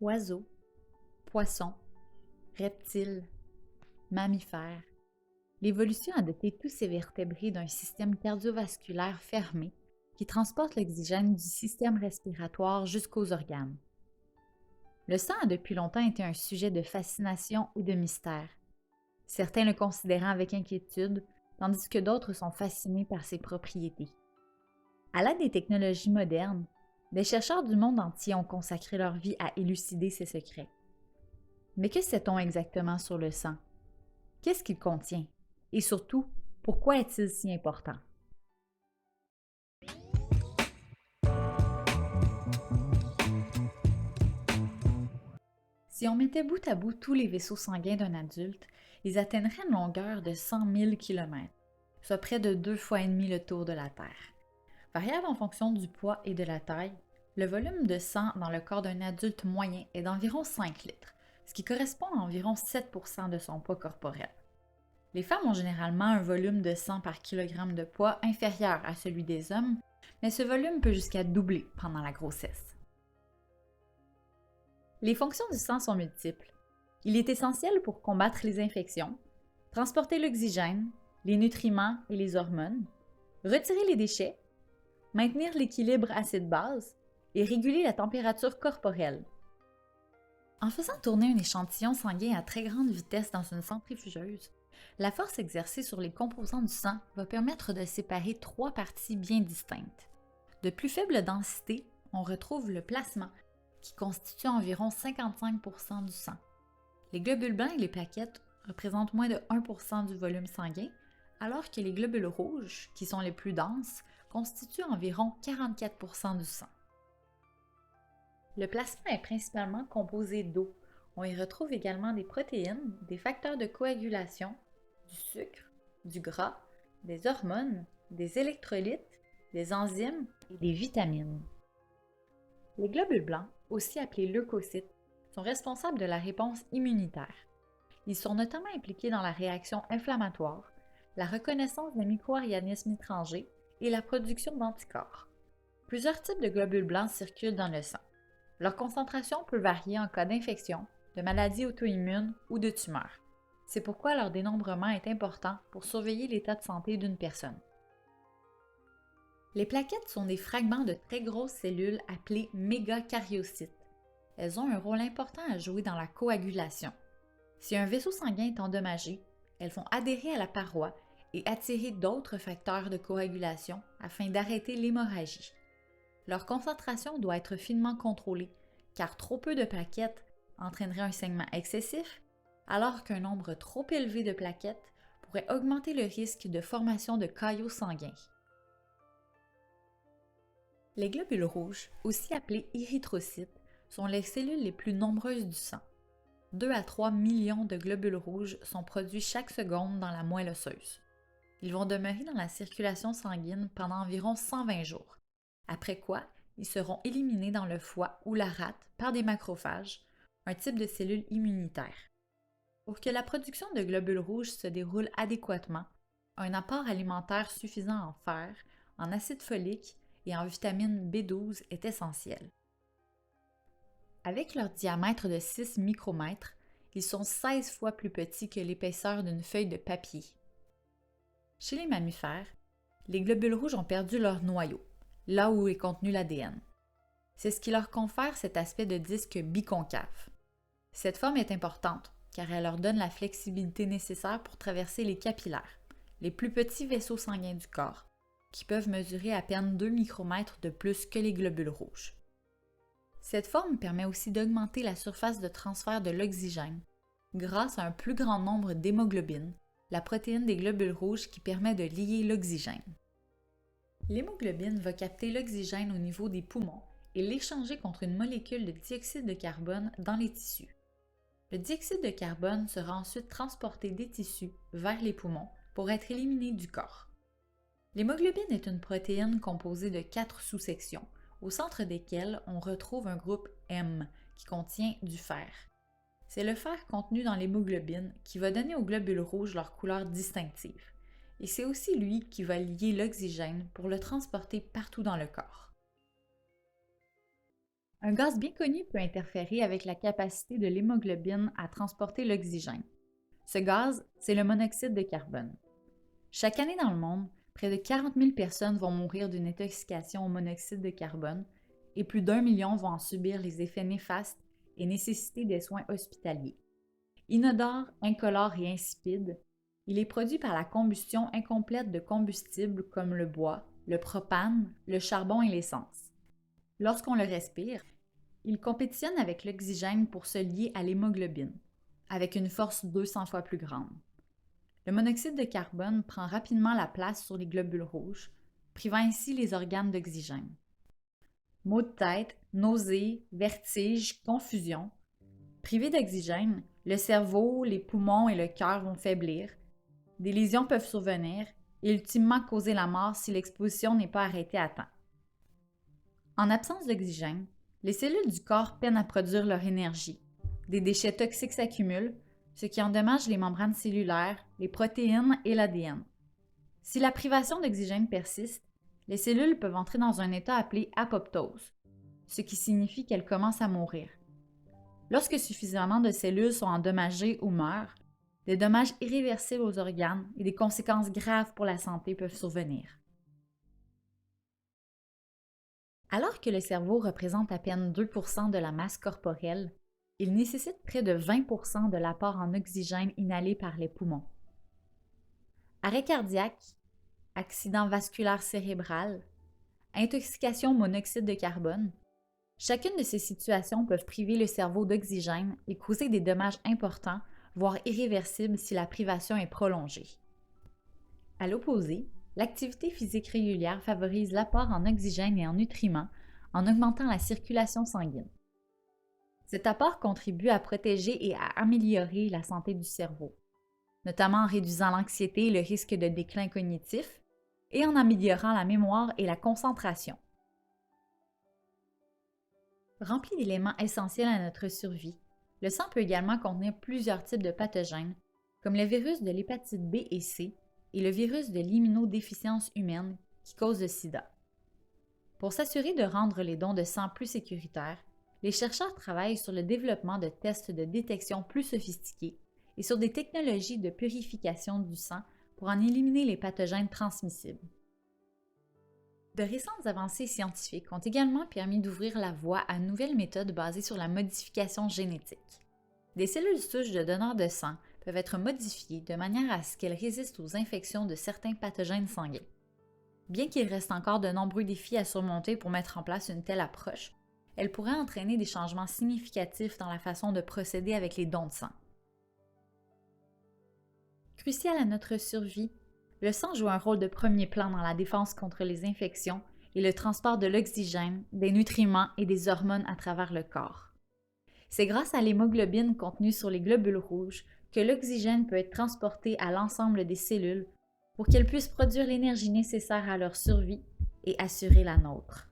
Oiseaux, poissons, reptiles, mammifères. L'évolution a doté tous ces vertébrés d'un système cardiovasculaire fermé qui transporte l'oxygène du système respiratoire jusqu'aux organes. Le sang a depuis longtemps été un sujet de fascination et de mystère, certains le considérant avec inquiétude, tandis que d'autres sont fascinés par ses propriétés. À l'aide des technologies modernes, des chercheurs du monde entier ont consacré leur vie à élucider ses secrets. Mais que sait-on exactement sur le sang? Qu'est-ce qu'il contient? Et surtout, pourquoi est-il si important? Si on mettait bout à bout tous les vaisseaux sanguins d'un adulte, ils atteindraient une longueur de 100 000 km, soit près de 2,5 fois le tour de la Terre. Variable en fonction du poids et de la taille, le volume de sang dans le corps d'un adulte moyen est d'environ 5 litres, ce qui correspond à environ 7% de son poids corporel. Les femmes ont généralement un volume de sang par kilogramme de poids inférieur à celui des hommes, mais ce volume peut jusqu'à doubler pendant la grossesse. Les fonctions du sang sont multiples. Il est essentiel pour combattre les infections, transporter l'oxygène, les nutriments et les hormones, retirer les déchets, maintenir l'équilibre acide-base et réguler la température corporelle. En faisant tourner un échantillon sanguin à très grande vitesse dans une centrifugeuse, la force exercée sur les composants du sang va permettre de séparer trois parties bien distinctes. De plus faible densité, on retrouve le plasma, qui constitue environ 55% du sang. Les globules blancs et les plaquettes représentent moins de 1% du volume sanguin, alors que les globules rouges, qui sont les plus denses, constituent environ 44% du sang. Le plasma est principalement composé d'eau. On y retrouve également des protéines, des facteurs de coagulation, du sucre, du gras, des hormones, des électrolytes, des enzymes et des vitamines. Les globules blancs, aussi appelés leucocytes, sont responsables de la réponse immunitaire. Ils sont notamment impliqués dans la réaction inflammatoire, la reconnaissance des micro-organismes étrangers et la production d'anticorps. Plusieurs types de globules blancs circulent dans le sang. Leur concentration peut varier en cas d'infection, de maladie auto-immune ou de tumeur. C'est pourquoi leur dénombrement est important pour surveiller l'état de santé d'une personne. Les plaquettes sont des fragments de très grosses cellules appelées mégakaryocytes. Elles ont un rôle important à jouer dans la coagulation. Si un vaisseau sanguin est endommagé, elles vont adhérer à la paroi et attirer d'autres facteurs de coagulation afin d'arrêter l'hémorragie. Leur concentration doit être finement contrôlée, car trop peu de plaquettes entraînerait un saignement excessif, alors qu'un nombre trop élevé de plaquettes pourrait augmenter le risque de formation de caillots sanguins. Les globules rouges, aussi appelés érythrocytes, sont les cellules les plus nombreuses du sang. 2 à 3 millions de globules rouges sont produits chaque seconde dans la moelle osseuse. Ils vont demeurer dans la circulation sanguine pendant environ 120 jours, après quoi ils seront éliminés dans le foie ou la rate par des macrophages, un type de cellule immunitaire. Pour que la production de globules rouges se déroule adéquatement, un apport alimentaire suffisant en fer, en acide folique et en vitamine B12 est essentiel. Avec leur diamètre de 6 micromètres, ils sont 16 fois plus petits que l'épaisseur d'une feuille de papier. Chez les mammifères, les globules rouges ont perdu leur noyau, là où est contenu l'ADN. C'est ce qui leur confère cet aspect de disque biconcave. Cette forme est importante car elle leur donne la flexibilité nécessaire pour traverser les capillaires, les plus petits vaisseaux sanguins du corps, qui peuvent mesurer à peine 2 micromètres de plus que les globules rouges. Cette forme permet aussi d'augmenter la surface de transfert de l'oxygène grâce à un plus grand nombre d'hémoglobine, la protéine des globules rouges qui permet de lier l'oxygène. L'hémoglobine va capter l'oxygène au niveau des poumons et l'échanger contre une molécule de dioxyde de carbone dans les tissus. Le dioxyde de carbone sera ensuite transporté des tissus vers les poumons pour être éliminé du corps. L'hémoglobine est une protéine composée de 4 sous-sections, au centre desquelles on retrouve un groupe M qui contient du fer. C'est le fer contenu dans l'hémoglobine qui va donner aux globules rouges leur couleur distinctive. Et c'est aussi lui qui va lier l'oxygène pour le transporter partout dans le corps. Un gaz bien connu peut interférer avec la capacité de l'hémoglobine à transporter l'oxygène. Ce gaz, c'est le monoxyde de carbone. Chaque année dans le monde, près de 40 000 personnes vont mourir d'une intoxication au monoxyde de carbone et plus d'1 million vont en subir les effets néfastes et nécessiter des soins hospitaliers. Inodore, incolore et insipide, il est produit par la combustion incomplète de combustibles comme le bois, le propane, le charbon et l'essence. Lorsqu'on le respire, il compétitionne avec l'oxygène pour se lier à l'hémoglobine, avec une force 200 fois plus grande. Le monoxyde de carbone prend rapidement la place sur les globules rouges, privant ainsi les organes d'oxygène. Maux de tête, nausées, vertiges, confusion. Privé d'oxygène, le cerveau, les poumons et le cœur vont faiblir. Des lésions peuvent survenir et ultimement causer la mort si l'exposition n'est pas arrêtée à temps. En absence d'oxygène, les cellules du corps peinent à produire leur énergie. Des déchets toxiques s'accumulent, ce qui endommage les membranes cellulaires, les protéines et l'ADN. Si la privation d'oxygène persiste, les cellules peuvent entrer dans un état appelé apoptose, ce qui signifie qu'elles commencent à mourir. Lorsque suffisamment de cellules sont endommagées ou meurent, des dommages irréversibles aux organes et des conséquences graves pour la santé peuvent survenir. Alors que le cerveau représente à peine 2% de la masse corporelle, il nécessite près de 20% de l'apport en oxygène inhalé par les poumons. Arrêt cardiaque, accident vasculaire cérébral, intoxication au monoxyde de carbone, chacune de ces situations peuvent priver le cerveau d'oxygène et causer des dommages importants, voire irréversibles si la privation est prolongée. À l'opposé, l'activité physique régulière favorise l'apport en oxygène et en nutriments en augmentant la circulation sanguine. Cet apport contribue à protéger et à améliorer la santé du cerveau, notamment en réduisant l'anxiété et le risque de déclin cognitif et en améliorant la mémoire et la concentration. Rempli d'éléments essentiels à notre survie, le sang peut également contenir plusieurs types de pathogènes, comme le virus de l'hépatite B et C et le virus de l'immunodéficience humaine qui cause le sida. Pour s'assurer de rendre les dons de sang plus sécuritaires, les chercheurs travaillent sur le développement de tests de détection plus sophistiqués et sur des technologies de purification du sang pour en éliminer les pathogènes transmissibles. De récentes avancées scientifiques ont également permis d'ouvrir la voie à de nouvelles méthodes basées sur la modification génétique. Des cellules souches de donneurs de sang peuvent être modifiées de manière à ce qu'elles résistent aux infections de certains pathogènes sanguins. Bien qu'il reste encore de nombreux défis à surmonter pour mettre en place une telle approche, elle pourrait entraîner des changements significatifs dans la façon de procéder avec les dons de sang. Crucial à notre survie, le sang joue un rôle de premier plan dans la défense contre les infections et le transport de l'oxygène, des nutriments et des hormones à travers le corps. C'est grâce à l'hémoglobine contenue sur les globules rouges que l'oxygène peut être transporté à l'ensemble des cellules pour qu'elles puissent produire l'énergie nécessaire à leur survie et assurer la nôtre.